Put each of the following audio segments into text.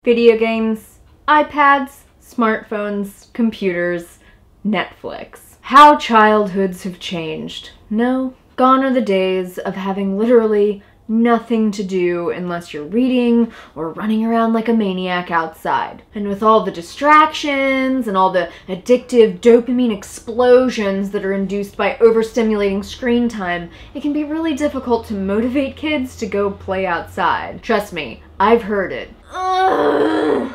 Video games, iPads, smartphones, computers, Netflix. How childhoods have changed. No, gone are the days of having literally nothing to do unless you're reading or running around like a maniac outside. And with all the distractions and all the addictive dopamine explosions that are induced by overstimulating screen time, it can be really difficult to motivate kids to go play outside. Trust me, I've heard it. Ugh,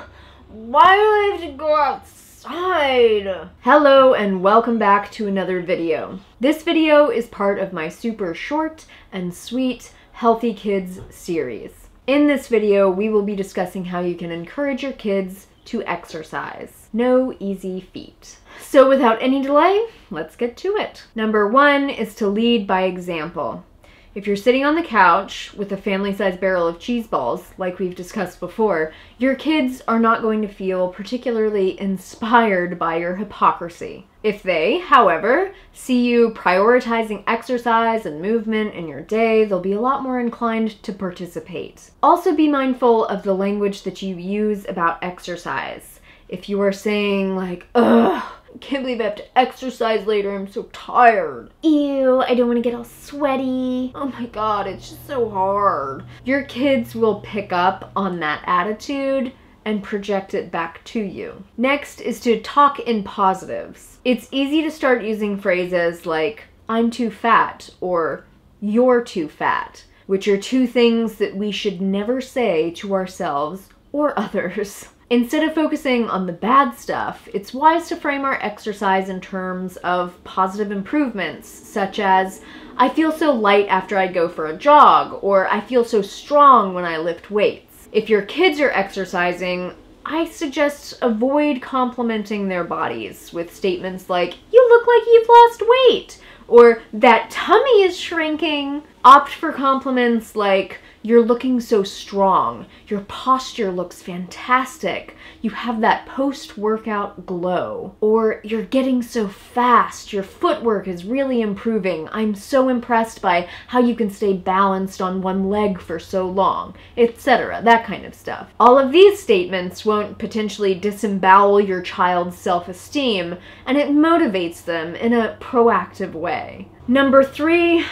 why do I have to go outside? Hello and welcome back to another video. This video is part of my super short and sweet Healthy Kids series. In this video, we will be discussing how you can encourage your kids to exercise. No easy feat. So without any delay, let's get to it. Number one is to lead by example. If you're sitting on the couch with a family-sized barrel of cheese balls, like we've discussed before, your kids are not going to feel particularly inspired by your hypocrisy. If they, however, see you prioritizing exercise and movement in your day, they'll be a lot more inclined to participate. Also be mindful of the language that you use about exercise. If you are saying like, ugh, I can't believe I have to exercise later, I'm so tired. Ew, I don't want to get all sweaty. Oh my god, it's just so hard. Your kids will pick up on that attitude and project it back to you. Next is to talk in positives. It's easy to start using phrases like, I'm too fat, or you're too fat, which are two things that we should never say to ourselves or others. Instead of focusing on the bad stuff, it's wise to frame our exercise in terms of positive improvements, such as, I feel so light after I go for a jog, or I feel so strong when I lift weights. If your kids are exercising, I suggest avoid complimenting their bodies with statements like, you look like you've lost weight, or that tummy is shrinking. Opt for compliments like, you're looking so strong, your posture looks fantastic, you have that post-workout glow, or you're getting so fast, your footwork is really improving, I'm so impressed by how you can stay balanced on one leg for so long, etc., that kind of stuff. All of these statements won't potentially disembowel your child's self-esteem, and it motivates them in a proactive way. Number three,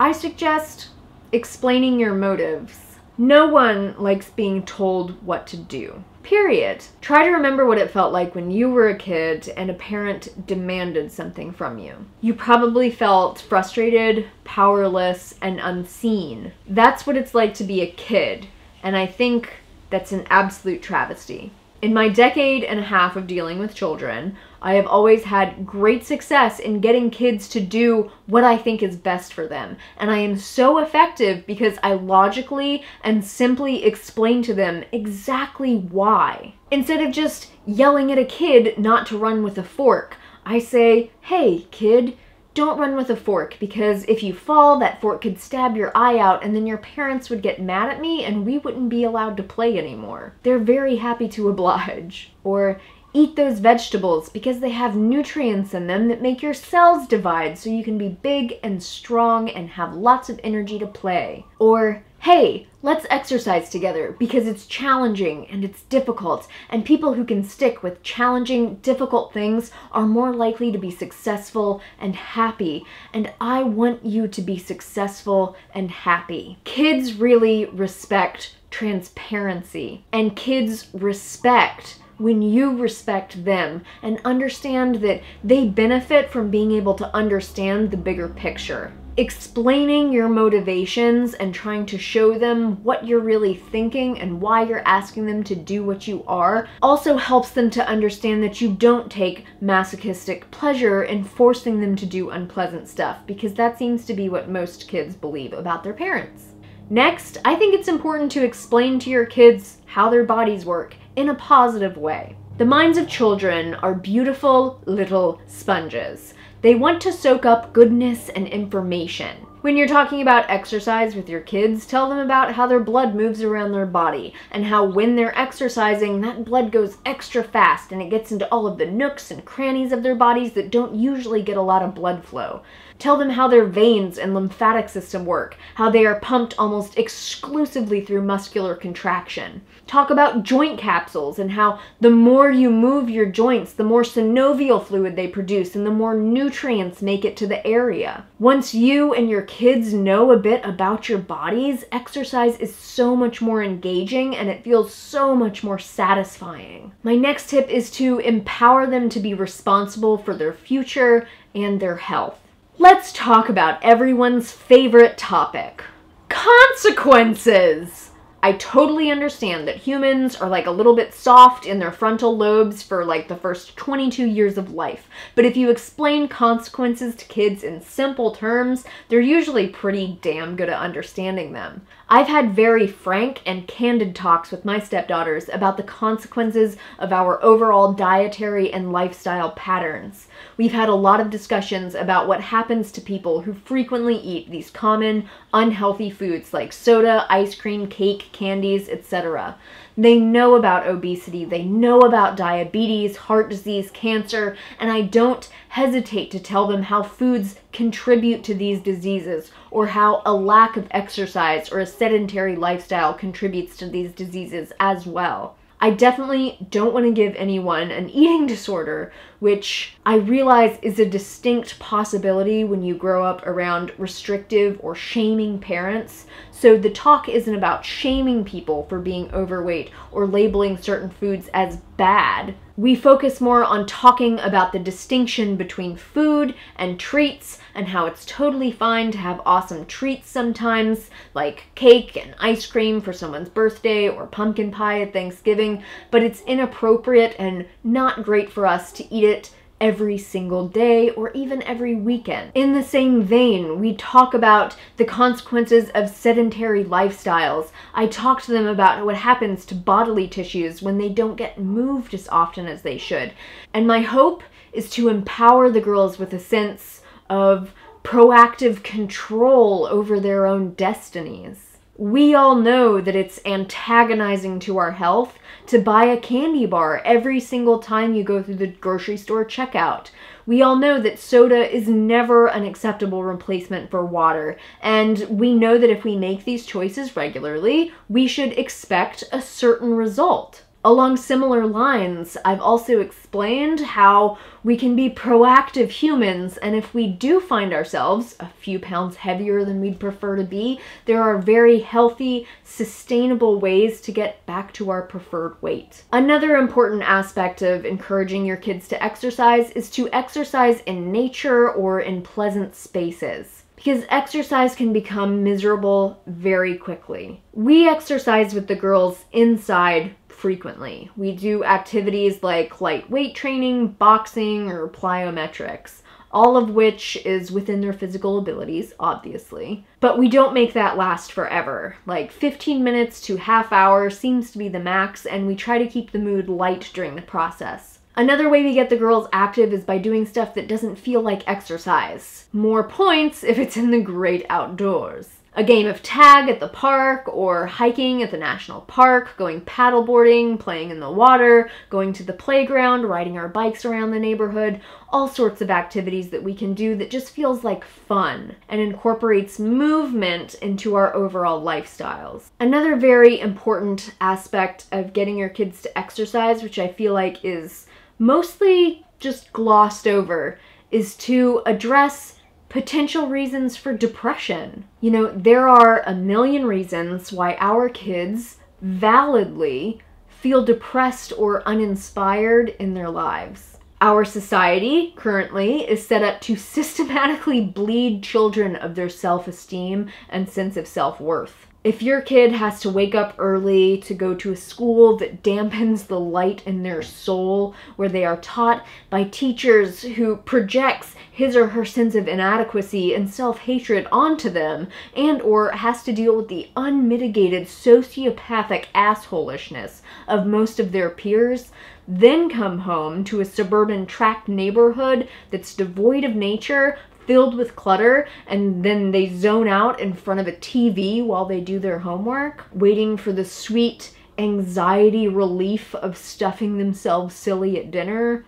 I suggest explaining your motives. No one likes being told what to do. Period. Try to remember what it felt like when you were a kid and a parent demanded something from you. You probably felt frustrated, powerless, and unseen. That's what it's like to be a kid, and I think that's an absolute travesty. In my decade and a half of dealing with children, I have always had great success in getting kids to do what I think is best for them. And I am so effective because I logically and simply explain to them exactly why. Instead of just yelling at a kid not to run with a fork, I say, hey kid, don't run with a fork, because if you fall, that fork could stab your eye out and then your parents would get mad at me and we wouldn't be allowed to play anymore. They're very happy to oblige. Or, eat those vegetables because they have nutrients in them that make your cells divide so you can be big and strong and have lots of energy to play. Or, hey, let's exercise together because it's challenging and it's difficult, and people who can stick with challenging, difficult things are more likely to be successful and happy, and I want you to be successful and happy. Kids really respect transparency, and kids respect when you respect them and understand that they benefit from being able to understand the bigger picture. Explaining your motivations and trying to show them what you're really thinking and why you're asking them to do what you are also helps them to understand that you don't take masochistic pleasure in forcing them to do unpleasant stuff, because that seems to be what most kids believe about their parents. Next, I think it's important to explain to your kids how their bodies work in a positive way. The minds of children are beautiful little sponges. They want to soak up goodness and information. When you're talking about exercise with your kids, tell them about how their blood moves around their body and how when they're exercising, that blood goes extra fast and it gets into all of the nooks and crannies of their bodies that don't usually get a lot of blood flow. Tell them how their veins and lymphatic system work, how they are pumped almost exclusively through muscular contraction. Talk about joint capsules and how the more you move your joints, the more synovial fluid they produce and the more nutrients make it to the area. Once you and your kids know a bit about your bodies, exercise is so much more engaging and it feels so much more satisfying. My next tip is to empower them to be responsible for their future and their health. Let's talk about everyone's favorite topic, consequences. I totally understand that humans are like a little bit soft in their frontal lobes for like the first 22 years of life. But if you explain consequences to kids in simple terms, they're usually pretty damn good at understanding them. I've had very frank and candid talks with my stepdaughters about the consequences of our overall dietary and lifestyle patterns. We've had a lot of discussions about what happens to people who frequently eat these common, unhealthy foods like soda, ice cream, cake, candies, etc. They know about obesity, they know about diabetes, heart disease, cancer, and I don't hesitate to tell them how foods contribute to these diseases or how a lack of exercise or a sedentary lifestyle contributes to these diseases as well. I definitely don't want to give anyone an eating disorder, which I realize is a distinct possibility when you grow up around restrictive or shaming parents. So the talk isn't about shaming people for being overweight or labeling certain foods as bad. We focus more on talking about the distinction between food and treats and how it's totally fine to have awesome treats sometimes, like cake and ice cream for someone's birthday or pumpkin pie at Thanksgiving, but it's inappropriate and not great for us to eat it every single day or even every weekend. In the same vein, we talk about the consequences of sedentary lifestyles. I talk to them about what happens to bodily tissues when they don't get moved as often as they should. And my hope is to empower the girls with a sense of proactive control over their own destinies. We all know that it's antagonizing to our health to buy a candy bar every single time you go through the grocery store checkout. We all know that soda is never an acceptable replacement for water, and we know that if we make these choices regularly, we should expect a certain result. Along similar lines, I've also explained how we can be proactive humans, and if we do find ourselves a few pounds heavier than we'd prefer to be, there are very healthy, sustainable ways to get back to our preferred weight. Another important aspect of encouraging your kids to exercise is to exercise in nature or in pleasant spaces, because exercise can become miserable very quickly. We exercise with the girls inside frequently. We do activities like light weight training, boxing, or plyometrics, all of which is within their physical abilities, obviously. But we don't make that last forever. Like 15 minutes to half hour seems to be the max, and we try to keep the mood light during the process. Another way we get the girls active is by doing stuff that doesn't feel like exercise. More points if it's in the great outdoors. A game of tag at the park, or hiking at the national park, going paddleboarding, playing in the water, going to the playground, riding our bikes around the neighborhood, all sorts of activities that we can do that just feels like fun and incorporates movement into our overall lifestyles. Another very important aspect of getting your kids to exercise, which I feel like is mostly just glossed over, is to address potential reasons for depression. You know, there are a million reasons why our kids validly feel depressed or uninspired in their lives. Our society currently is set up to systematically bleed children of their self-esteem and sense of self-worth. If your kid has to wake up early to go to a school that dampens the light in their soul, where they are taught by teachers who projects his or her sense of inadequacy and self-hatred onto them, and or has to deal with the unmitigated sociopathic assholishness of most of their peers, then come home to a suburban tract neighborhood that's devoid of nature, filled with clutter, and then they zone out in front of a TV while they do their homework, waiting for the sweet anxiety relief of stuffing themselves silly at dinner,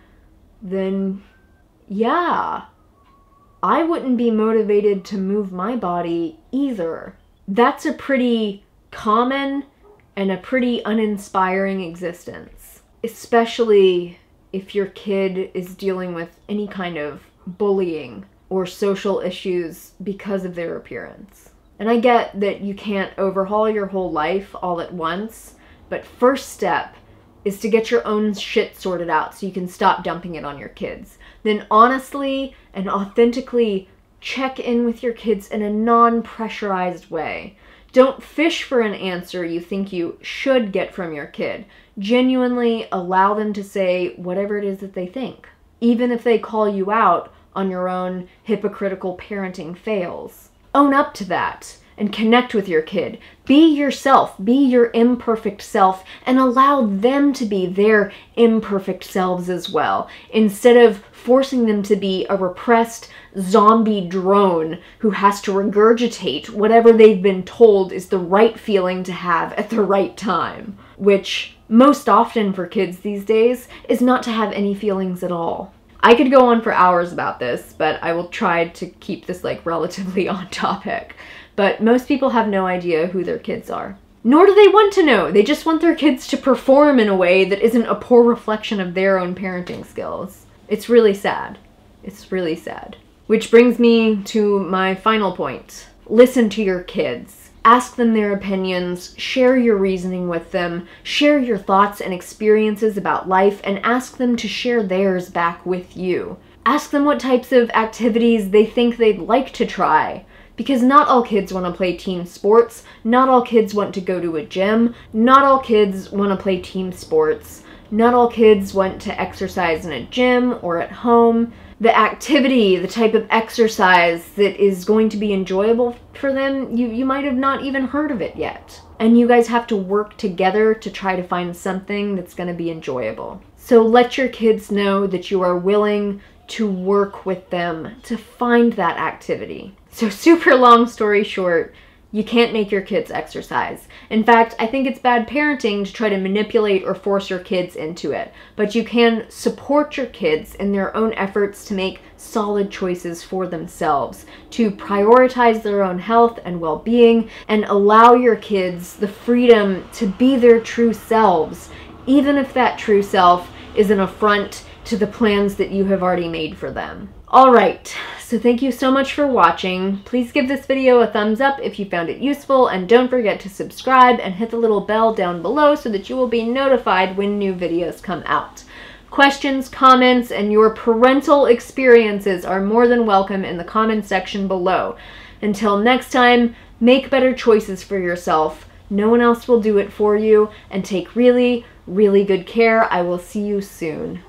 then yeah, I wouldn't be motivated to move my body either. That's a pretty common and a pretty uninspiring existence, especially if your kid is dealing with any kind of bullying or social issues because of their appearance. And I get that you can't overhaul your whole life all at once, but first step is to get your own shit sorted out so you can stop dumping it on your kids. Then honestly and authentically check in with your kids in a non-pressurized way. Don't fish for an answer you think you should get from your kid. Genuinely allow them to say whatever it is that they think, even if they call you out on your own hypocritical parenting fails. Own up to that and connect with your kid. Be yourself, be your imperfect self, and allow them to be their imperfect selves as well, instead of forcing them to be a repressed zombie drone who has to regurgitate whatever they've been told is the right feeling to have at the right time, which most often for kids these days is not to have any feelings at all. I could go on for hours about this, but I will try to keep this like relatively on topic. But most people have no idea who their kids are. Nor do they want to know. They just want their kids to perform in a way that isn't a poor reflection of their own parenting skills. It's really sad. It's really sad. Which brings me to my final point. Listen to your kids. Ask them their opinions, share your reasoning with them, share your thoughts and experiences about life, and ask them to share theirs back with you. Ask them what types of activities they think they'd like to try. Because not all kids want to play team sports, not all kids want to go to a gym, not all kids want to play team sports, not all kids want to exercise in a gym or at home. The activity, the type of exercise that is going to be enjoyable for them, you might have not even heard of it yet. And you guys have to work together to try to find something that's going to be enjoyable. So let your kids know that you are willing to work with them to find that activity. So super long story short, you can't make your kids exercise. In fact, I think it's bad parenting to try to manipulate or force your kids into it. But you can support your kids in their own efforts to make solid choices for themselves, to prioritize their own health and well-being, and allow your kids the freedom to be their true selves, even if that true self is an affront to the plans that you have already made for them. Alright, so thank you so much for watching. Please give this video a thumbs up if you found it useful, and don't forget to subscribe and hit the little bell down below so that you will be notified when new videos come out. Questions, comments, and your parental experiences are more than welcome in the comment section below. Until next time, make better choices for yourself. No one else will do it for you, and take really, really good care. I will see you soon.